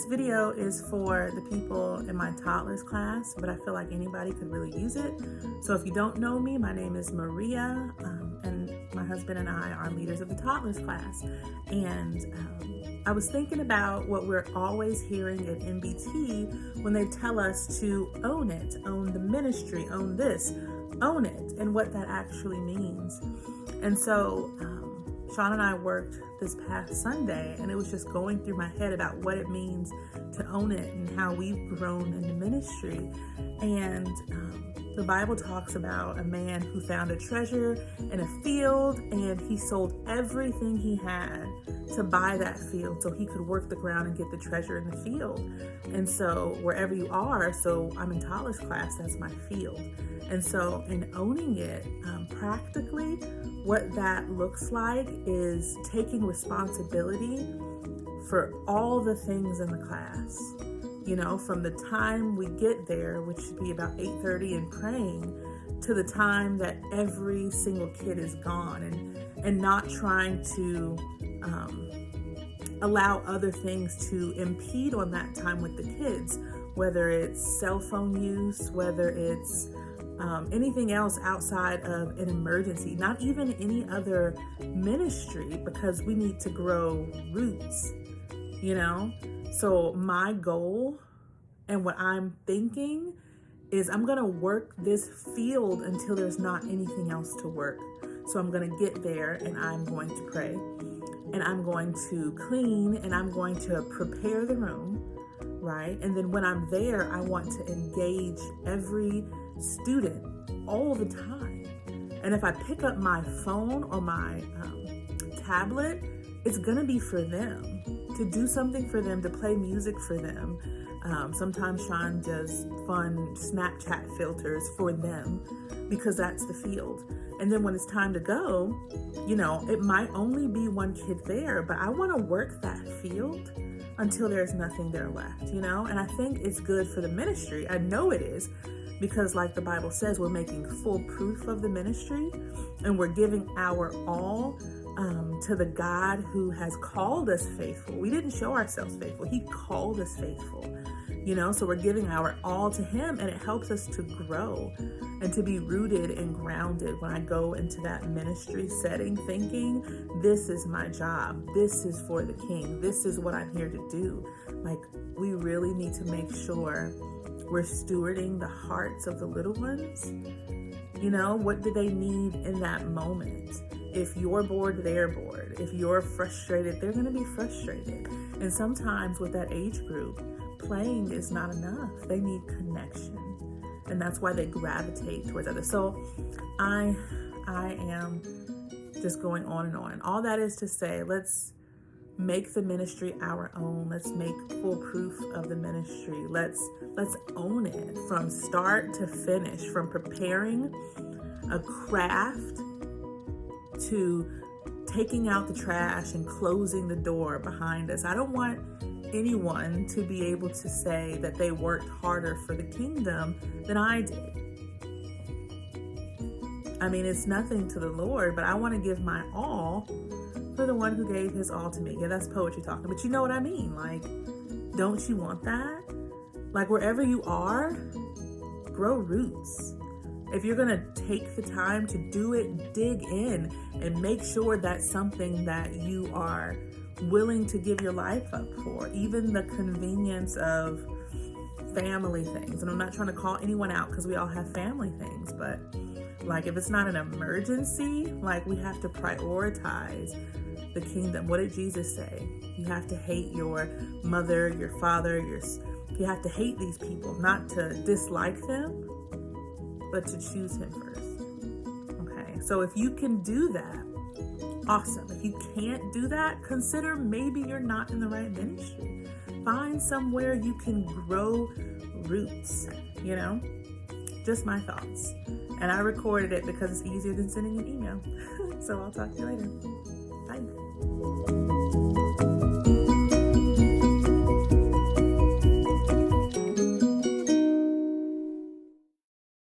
video is for the people in my toddlers class, but I feel like anybody could really use it. So if you don't know me, my name is Maria, and my husband and I are leaders of the toddlers class. And I was thinking about what we're always hearing at MBT when they tell us to own it, own the ministry, own this, own it, and what that actually means. And so Sean and I worked this past Sunday, and it was just going through my head about what it means to own it and how we've grown in the ministry. And the Bible talks about a man who found a treasure in a field, and he sold everything he had to buy that field so he could work the ground and get the treasure in the field. And so wherever you are, so I'm in toddlers class, that's my field. And so in owning it, practically what that looks like is taking responsibility for all the things in the class. You know, from the time we get there, which should be about 8:30 and praying, to the time that every single kid is gone, and not trying to allow other things to impede on that time with the kids, whether it's cell phone use, whether it's anything else outside of an emergency, not even any other ministry, because we need to grow roots, you know? So my goal and what I'm thinking is I'm gonna work this field until there's not anything else to work. So I'm gonna get there and I'm going to pray, and I'm going to clean, and I'm going to prepare the room, right? And then when I'm there, I want to engage every student all the time. And if I pick up my phone or my tablet, it's gonna be for them, to do something for them, to play music for them. Sometimes Sean does fun Snapchat filters for them, because that's the field. And then when it's time to go, you know, it might only be one kid there, but I want to work that field until there's nothing there left, you know? And I think it's good for the ministry. I know it is, because like the Bible says, we're making full proof of the ministry, and we're giving our all to the God who has called us faithful. We didn't show ourselves faithful. He called us faithful, you know? So we're giving our all to him, and it helps us to grow and to be rooted and grounded when I go into that ministry setting, thinking, this is my job. This is for the King. This is what I'm here to do. Like, we really need to make sure we're stewarding the hearts of the little ones. You know, what do they need in that moment? If you're bored, they're bored. If you're frustrated, they're going to be frustrated. And sometimes with that age group, playing is not enough. They need connection. And that's why they gravitate towards others. So I am just going on and on. All that is to say, let's make the ministry our own. Let's make full proof of the ministry. Let's own it from start to finish, from preparing a craft to taking out the trash and closing the door behind us. I don't want anyone to be able to say that they worked harder for the kingdom than I did. I mean, it's nothing to the Lord, but I want to give my all for the one who gave his all to me. Yeah, that's poetry talking, but you know what I mean. Like, don't you want that? Like, wherever you are, grow roots. If you're going to take the time to do it, dig in and make sure that's something that you are willing to give your life up for. Even the convenience of family things. And I'm not trying to call anyone out, because we all have family things, but like, if it's not an emergency, like, we have to prioritize the kingdom. What did Jesus say? You have to hate your mother, your father, you have to hate these people, not to dislike them, but to choose him first. Okay, so if you can do that, awesome. If you can't do that, consider maybe you're not in the right ministry. Find somewhere you can grow roots, you know? Just my thoughts. And I recorded it because it's easier than sending an email. So I'll talk to you later. Bye.